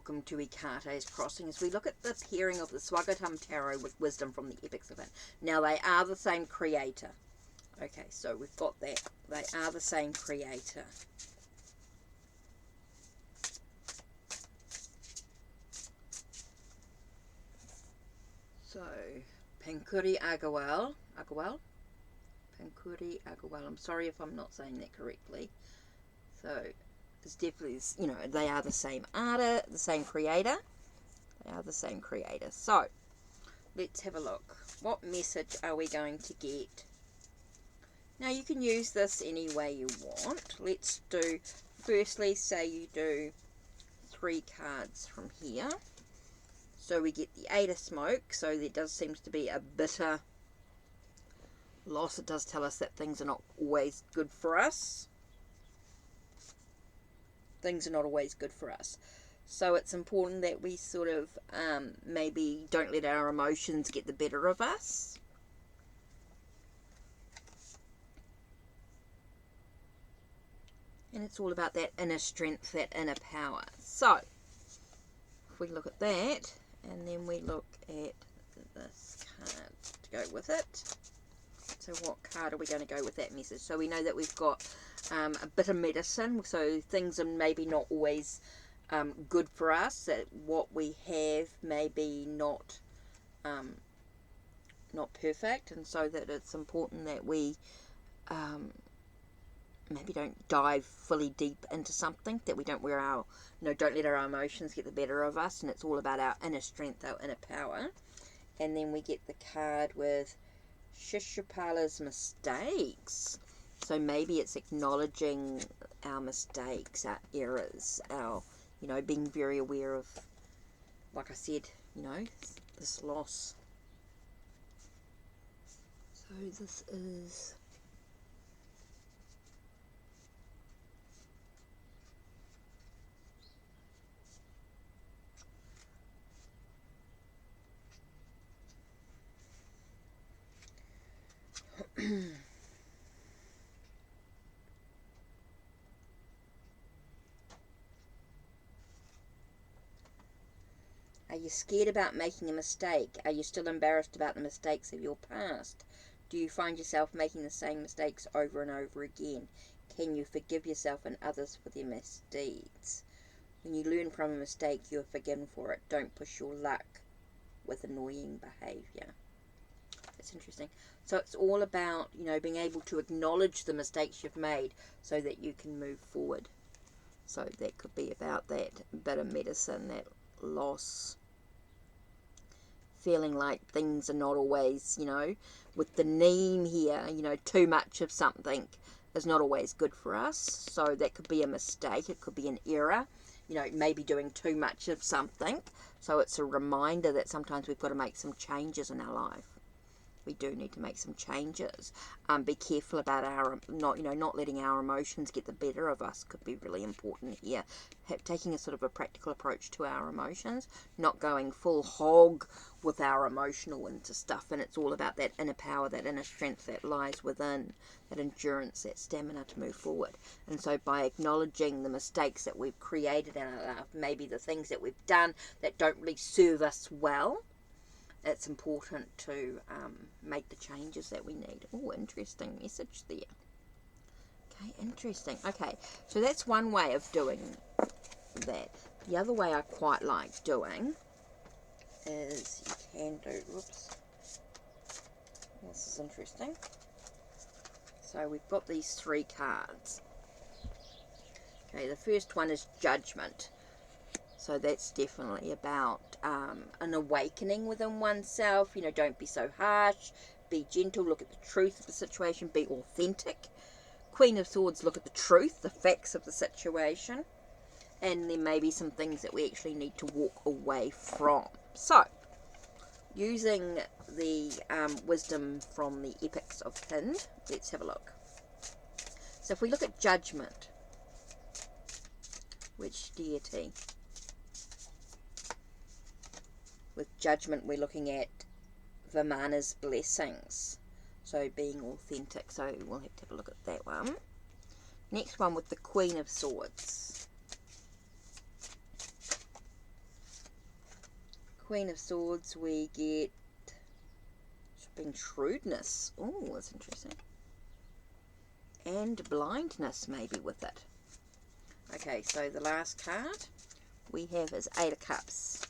welcome to Ekate's Crossing as we look at the pairing of the Swagatam Tarot with Wisdom from the Epics of Hind. Now, they are the same creator. Okay, so we've got that. They are the same creator. So, Pankuri Agawal. Pankuri Agawal. I'm sorry if I'm not saying that correctly. So, it's definitely, you know, they are the same artist, the same creator. They are the same creator. So, let's have a look. What message are we going to get? Now, you can use this any way you want. Let's do, firstly, say you do 3 cards from here. So we get the 8 of Smoke. So there does seem to be a bitter loss. It does tell us that things are not always good for us. Things are not always good for us. So it's important that we sort of maybe don't let our emotions get the better of us. And it's all about that inner strength, that inner power. So, if we look at that, and then we look at this card to go with it. So what card are we going to go with that message? So we know that we've got a bit of medicine. So things are maybe not always good for us. That what we have may be not perfect. And so that it's important that we maybe don't dive fully deep into something, that we don't wear our, don't let our emotions get the better of us, and it's all about our inner strength, our inner power. And then we get the card with Shishupala's mistakes. So maybe it's acknowledging our mistakes, our errors, our, being very aware of, like I said, this loss. So this is... Are you scared about making a mistake? Are you still embarrassed about the mistakes of your past? Do you find yourself making the same mistakes over and over again? Can you forgive yourself and others for their misdeeds? When you learn from a mistake, you are forgiven for it. Don't push your luck with annoying behaviour. That's interesting. So it's all about, being able to acknowledge the mistakes you've made so that you can move forward. So that could be about that bit of medicine, that loss, feeling like things are not always, with the neem here, too much of something is not always good for us. So that could be a mistake, it could be an error, maybe doing too much of something. So it's a reminder that sometimes we've got to make some changes in our life. We do need to make some changes. Be careful about our not letting our emotions get the better of us could be really important here. Taking a sort of a practical approach to our emotions, not going full hog with our emotional into stuff. And it's all about that inner power, that inner strength that lies within, that endurance, that stamina to move forward. And so by acknowledging the mistakes that we've created in our life, maybe the things that we've done that don't really serve us well, it's important to make the changes that we need. Oh, interesting message there. Okay, interesting. Okay, so that's one way of doing that. The other way I quite like doing is you can do, whoops, this is interesting. So we've got these 3 cards. Okay, the first one is Judgment. So that's definitely about an awakening within oneself. Don't be so harsh. Be gentle. Look at the truth of the situation. Be authentic. Queen of Swords, look at the truth, the facts of the situation. And there may be some things that we actually need to walk away from. So, using the wisdom from the Epics of Hind, let's have a look. So if we look at Judgment, which deity? With Judgment, we're looking at Vimana's blessings. So being authentic. So we'll have to have a look at that one. Next one with the Queen of Swords. Queen of Swords, we get being shrewdness. Oh, that's interesting. And blindness, maybe, with it. Okay, so the last card we have is Eight of Cups.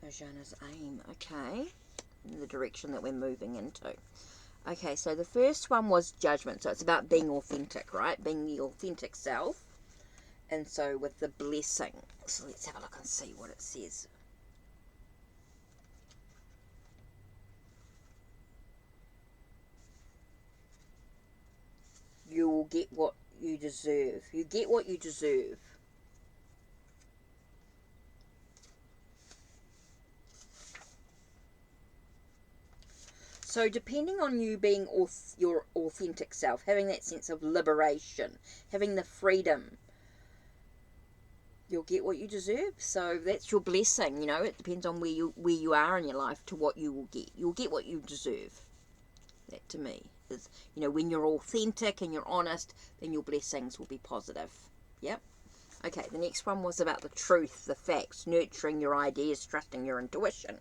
Ojana's aim. Okay, in the direction that we're moving into. Okay, so the first one was judgment. So it's about being authentic, right? Being the authentic self. And so with the blessing. So let's have a look and see what it says. You will get what you deserve. You get what you deserve. So depending on you being your authentic self, having that sense of liberation, having the freedom, you'll get what you deserve. So that's your blessing, you know. It depends on where you are in your life to what you will get. You'll get what you deserve. That to me is, you know, when you're authentic and you're honest, then your blessings will be positive. Yep. Okay, the next one was about the truth, the facts, nurturing your ideas, trusting your intuition.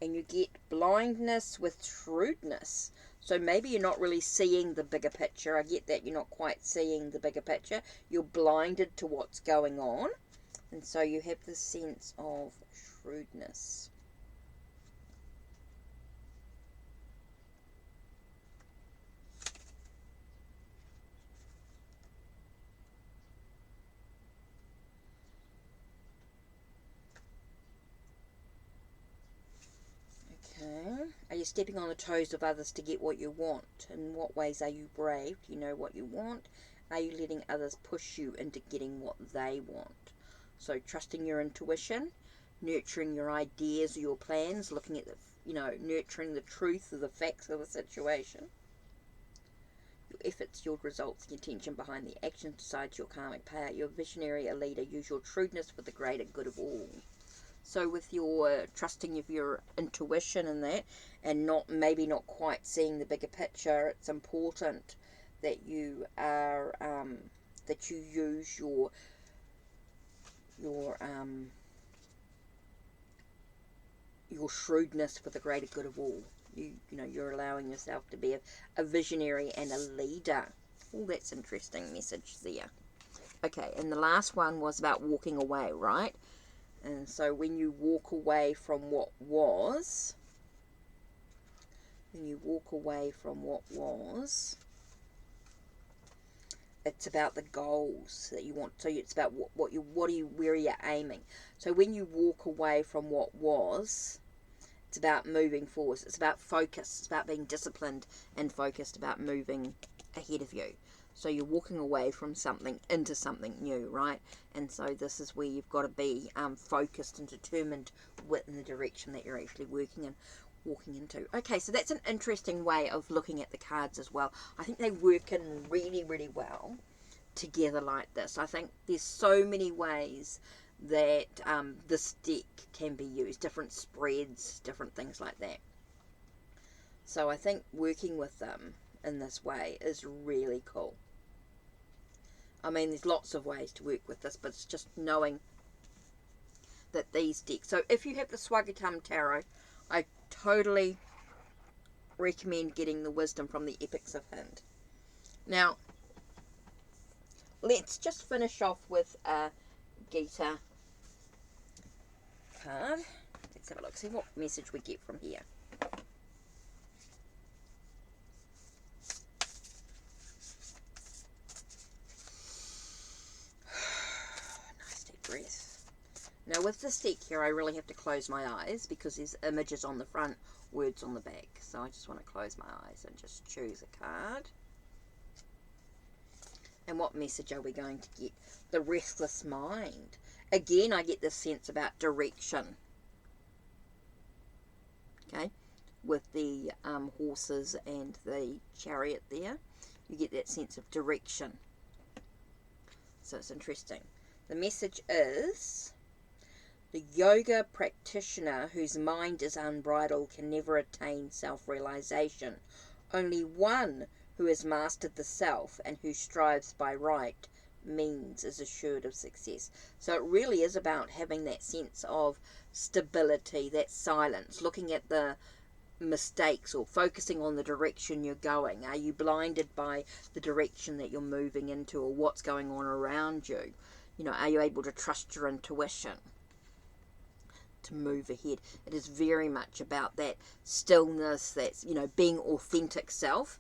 And you get blindness with shrewdness. So maybe you're not really seeing the bigger picture. I get that you're not quite seeing the bigger picture. You're blinded to what's going on. And so you have this sense of shrewdness. Are you stepping on the toes of others to get what you want? In what ways are you brave? Do you know what you want? Are you letting others push you into getting what they want? So trusting your intuition, nurturing your ideas or your plans, looking at the, you know, nurturing the truth of the facts of the situation. Your efforts yield results. The intention behind the action decides your karmic payout. You're a visionary, a leader. Use your shrewdness for the greater good of all. So with your trusting of your intuition and that, and maybe not quite seeing the bigger picture, it's important that you are that you use your shrewdness for the greater good of all. You know, you're allowing yourself to be a visionary and a leader. Oh, that's interesting message there. Okay, and the last one was about walking away, right? And so when you walk away from what was, it's about the goals that you want. So it's about where you're aiming. So when you walk away from what was, it's about moving forward. It's about focus. It's about being disciplined and focused, about moving ahead of you. So you're walking away from something into something new, right? And so this is where you've got to be focused and determined within the direction that you're actually walking into. Okay, so that's an interesting way of looking at the cards as well. I think they work in really, really well together like this. I think there's so many ways that this deck can be used, different spreads, different things like that. So I think working with them in this way is really cool. I mean, there's lots of ways to work with this, but it's just knowing that these decks. So if you have the Swagatam Tarot, I totally recommend getting the wisdom from the Epics of Hind. Now, let's just finish off with a Gita card. Let's have a look, see what message we get from here. Now with this deck here, I really have to close my eyes because there's images on the front, words on the back. So I just want to close my eyes and just choose a card. And what message are we going to get? The restless mind. Again, I get this sense about direction. Okay, with the horses and the chariot there, you get that sense of direction. So it's interesting. The message is, the yoga practitioner whose mind is unbridled can never attain self-realization. Only one who has mastered the self and who strives by right means is assured of success. So it really is about having that sense of stability, that silence, looking at the mistakes or focusing on the direction you're going. Are you blinded by the direction that you're moving into or what's going on around you? You know, are you able to trust your intuition to move ahead? It is very much about that stillness, that's, you know, being authentic self,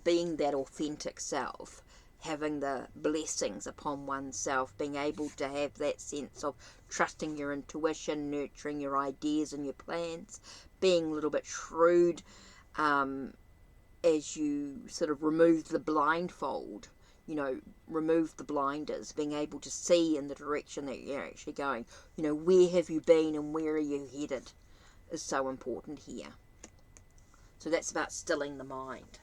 being that authentic self, having the blessings upon oneself, being able to have that sense of trusting your intuition, nurturing your ideas and your plans, being a little bit shrewd as you sort of remove the blindfold, you know, remove the blinders, being able to see in the direction that you're actually going. You know, where have you been and where are you headed is so important here. So that's about stilling the mind.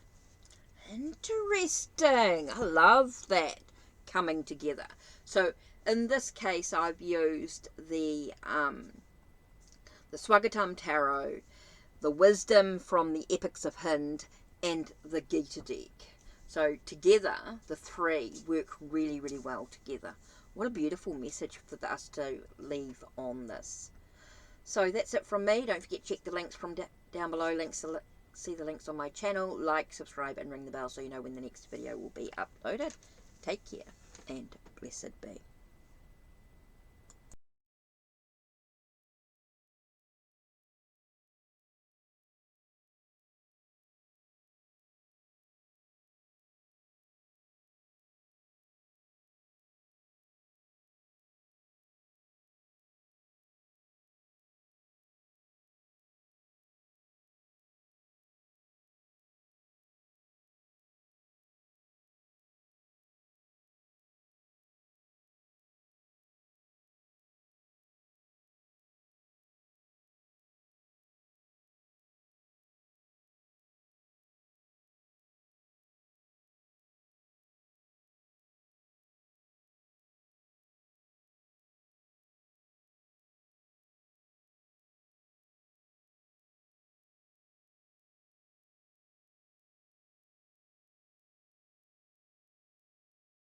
Interesting. I love that coming together. So in this case, I've used the Swagatam Tarot, the wisdom from the Epics of Hind, and the Gita deck. So together, the three work really, really well together. What a beautiful message for us to leave on this. So that's it from me. Don't forget to check the links from down below. See the links on my channel. Like, subscribe, and ring the bell so you know when the next video will be uploaded. Take care, and blessed be.